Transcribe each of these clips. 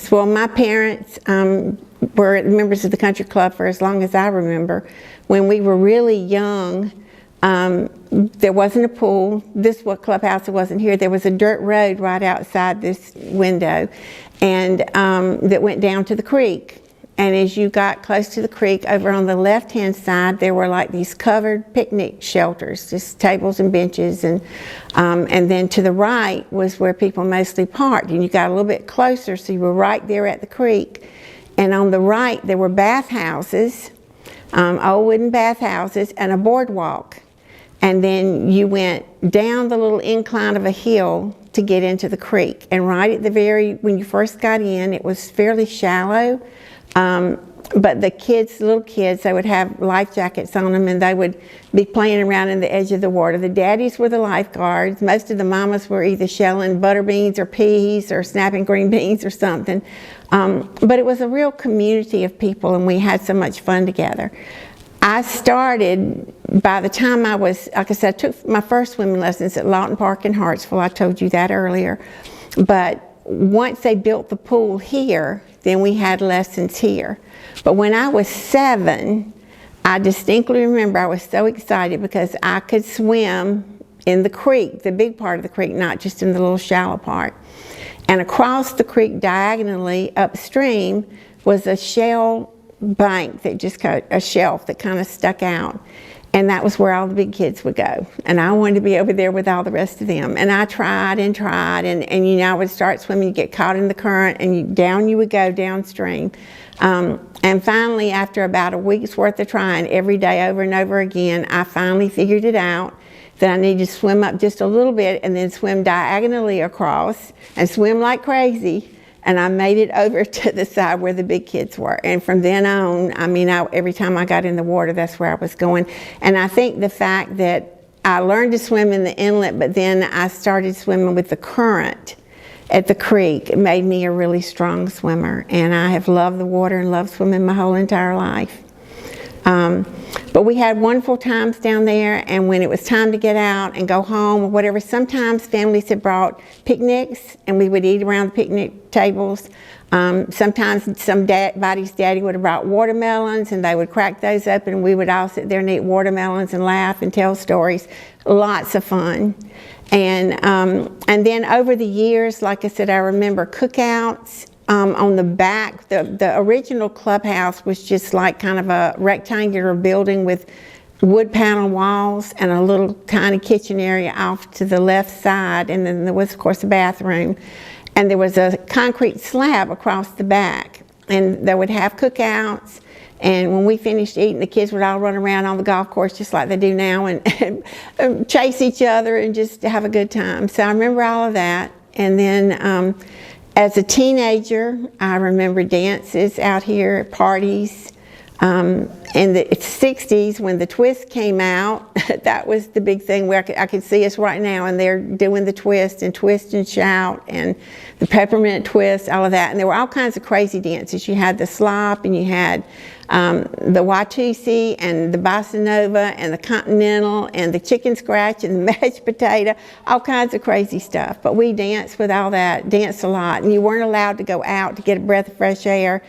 Yes. Well, my parents were members of the country club for as long as I remember. When we were really young, there wasn't a pool. This clubhouse wasn't here. There was a dirt road right outside this window, and that went down to the creek. And as you got close to the creek, over on the left-hand side, there were like these covered picnic shelters, just tables and benches, and then to the right was where people mostly parked. And you got a little bit closer, so you were right there at the creek. And on the right, there were bathhouses, old wooden bathhouses, and a boardwalk. And then you went down the little incline of a hill to get into the creek. And right at the when you first got in, it was fairly shallow. But the little kids, they would have life jackets on them, and they would be playing around in the edge of the water. The daddies were the lifeguards. Most of the mamas were either shelling butter beans or peas or snapping green beans or something. But it was a real community of people, and we had so much fun together. I started, by the time I was, like I said, I took my first swimming lessons at Lawton Park in Hartsville. I told you that earlier. But once they built the pool here, then we had lessons here. But when I was 7, I distinctly remember I was so excited because I could swim in the creek, the big part of the creek, not just in the little shallow part. And across the creek diagonally upstream was a shell bank that just got a shelf that kind of stuck out. And that was where all the big kids would go. And I wanted to be over there with all the rest of them. And I tried, and you know, I would start swimming, you get caught in the current, and down you would go downstream. And finally, after about a week's worth of trying every day over and over again, I finally figured it out that I needed to swim up just a little bit and then swim diagonally across and swim like crazy. And I made it over to the side where the big kids were. And from then on, I mean, every time I got in the water, that's where I was going. And I think the fact that I learned to swim in the inlet, but then I started swimming with the current at the creek, it made me a really strong swimmer. And I have loved the water and loved swimming my whole entire life. But we had wonderful times down there, and when it was time to get out and go home or whatever, sometimes families had brought picnics and we would eat around the picnic tables. Sometimes somebody's daddy would have brought watermelons, and they would crack those open, and we would all sit there and eat watermelons and laugh and tell stories. Lots of fun. And then over the years, like I said, I remember cookouts. On the back, the original clubhouse was just like kind of a rectangular building with wood panel walls and a little tiny kitchen area off to the left side, and then there was, of course, a bathroom. And there was a concrete slab across the back, and they would have cookouts. And when we finished eating, the kids would all run around on the golf course just like they do now and chase each other and just have a good time. So I remember all of that. And then as a teenager, I remember dances out here, parties. In the 60s, when the twist came out, that was the big thing where I could see us right now, and they're doing the twist and shout and the peppermint twist, all of that. And there were all kinds of crazy dances. You had the slop, and you had the Watusi and the bossa nova and the continental and the chicken scratch and the mashed potato, all kinds of crazy stuff. But we danced with all that, danced a lot, and you weren't allowed to go out to get a breath of fresh air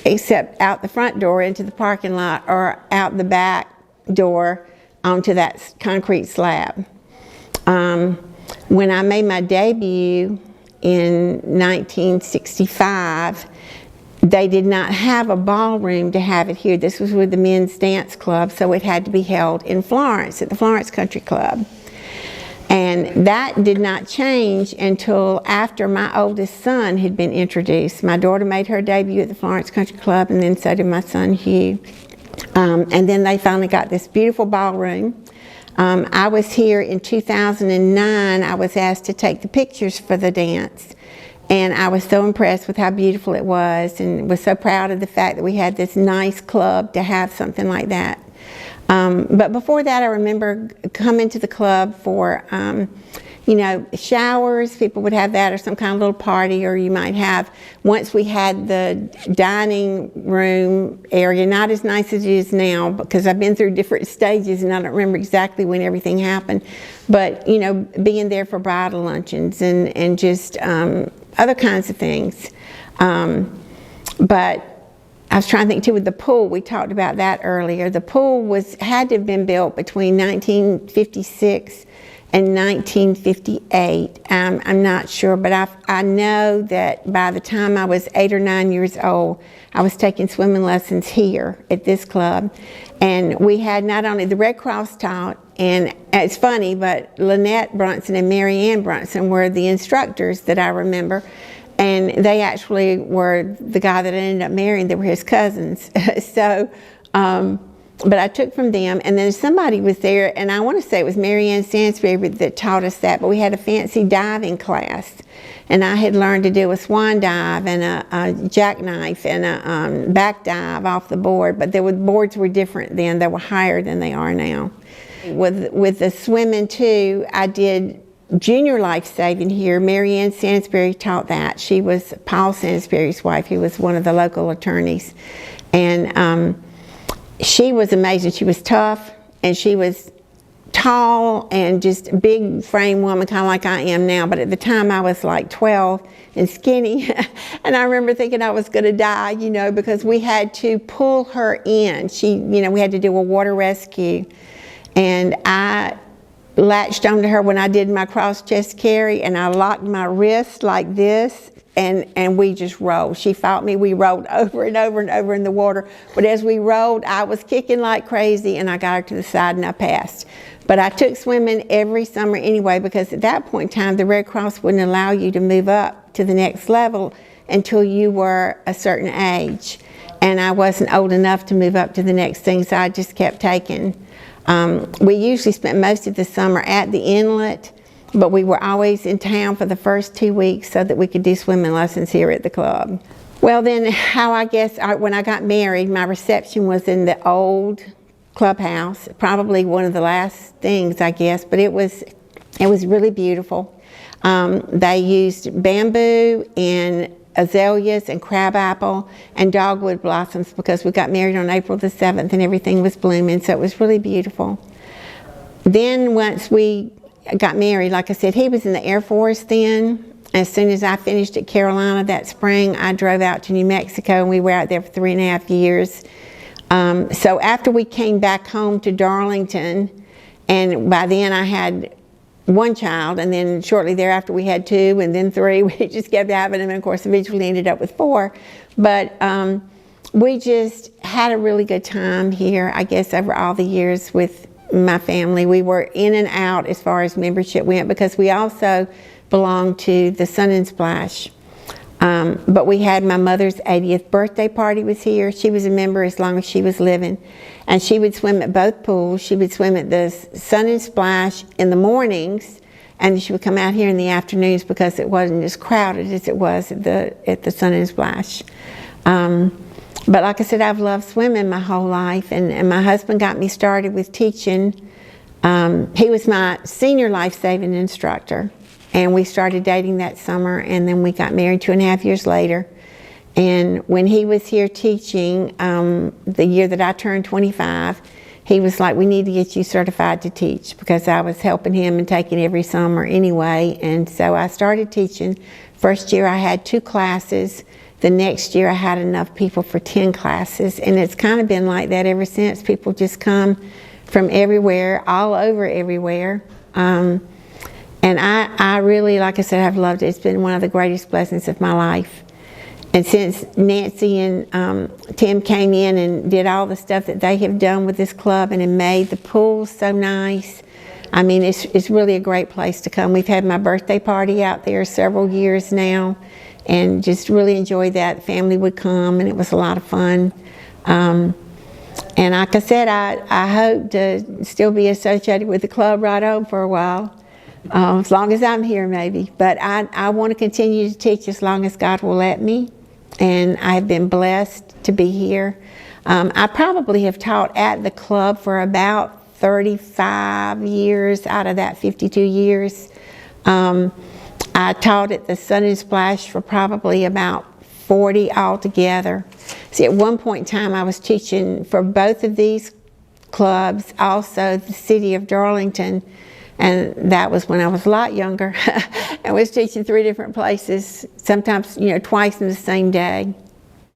except out the front door into the parking lot or out the back door onto that concrete slab. When I made my debut in 1965, they did not have a ballroom to have it here. This was with the men's dance club, so it had to be held in Florence at the Florence Country Club. And that did not change until after my oldest son had been introduced. My daughter made her debut at the Florence Country Club, and then so did my son Hugh. And then they finally got this beautiful ballroom. I was here in 2009. I was asked to take the pictures for the dance. And I was so impressed with how beautiful it was, and was so proud of the fact that we had this nice club to have something like that. But before that, I remember coming to the club for, you know, showers. People would have that, or some kind of little party, or you might have, once we had the dining room area, not as nice as it is now, because I've been through different stages and I don't remember exactly when everything happened. But, you know, being there for bridal luncheons and just other kinds of things. But I was trying to think too with the pool, we talked about that earlier. The pool had to have been built between 1956 and 1958. I'm not sure, but I know that by the time I was 8 or 9 years old, I was taking swimming lessons here at this club. And we had not only the Red Cross taught, and it's funny, but Lynette Brunson and Marianne Brunson were the instructors that I remember. And they actually were the guy that I ended up marrying. They were his cousins. So, but I took from them, and then somebody was there, and I want to say it was Marianne Sansbury that taught us that, but we had a fancy diving class, and I had learned to do a swan dive and a jackknife and a back dive off the board, but boards were different then. They were higher than they are now. With the swimming too, I did junior life saving here. Marianne Sansbury taught that. She was Paul Sansbury's wife. He was one of the local attorneys, and she was amazing. She was tough, and she was tall and just a big frame woman, kind of like I am now. But at the time I was like 12 and skinny. And I remember thinking I was going to die, because we had to pull her in. We had to do a water rescue. And I latched onto her when I did my cross chest carry, and I locked my wrist like this, and we just rolled. She fought me. We rolled over and over and over in the water. But as we rolled, I was kicking like crazy, and I got her to the side and I passed. But I took swimming every summer anyway, because at that point in time, the Red Cross wouldn't allow you to move up to the next level until you were a certain age. And I wasn't old enough to move up to the next thing, so I just kept taking. We usually spent most of the summer at the inlet, but we were always in town for the first 2 weeks so that we could do swimming lessons here at the club. Well, then when I got married, my reception was in the old clubhouse, probably one of the last things, I guess, but it was really beautiful. They used bamboo and azaleas and crabapple and dogwood blossoms, because we got married on April the 7th and everything was blooming, so it was really beautiful. Then once we got married, like I said, he was in the Air Force then. As soon as I finished at Carolina that spring, I drove out to New Mexico, and we were out there for 3.5 years. So after we came back home to Darlington, and by then I had one child, and then shortly thereafter we had 2, and then 3. We just kept having them, and of course eventually ended up with 4. But we just had a really good time here, I guess, over all the years with my family. We were in and out as far as membership went, because we also belonged to the Sun and Splash. But we had my mother's 80th birthday party was here. She was a member as long as she was living. And she would swim at both pools. She would swim at the Sun and Splash in the mornings, and she would come out here in the afternoons because it wasn't as crowded as it was at the Sun and Splash. But like I said, I've loved swimming my whole life, and my husband got me started with teaching. He was my senior life-saving instructor, and we started dating that summer, and then we got married 2.5 years later. And when he was here teaching, the year that I turned 25, he was like, we need to get you certified to teach, because I was helping him and taking every summer anyway. And so I started teaching. First year I had 2 classes. The next year I had enough people for 10 classes. And it's kind of been like that ever since. People just come from everywhere, all over everywhere. And I really, like I said, I've loved it. It's been one of the greatest blessings of my life. And since Nancy and Tim came in and did all the stuff that they have done with this club and have made the pool so nice, I mean, it's really a great place to come. We've had my birthday party out there several years now, and just really enjoyed that. The family would come, and it was a lot of fun. And like I said, I hope to still be associated with the club right on for a while. As long as I'm here, maybe. But I want to continue to teach as long as God will let me. And I've been blessed to be here. I probably have taught at the club for about 35 years out of that 52 years. I taught at the Sun and Splash for probably about 40 altogether. See, at one point in time, I was teaching for both of these clubs, also the city of Darlington. And that was when I was a lot younger. I was teaching 3 different places, sometimes, twice in the same day.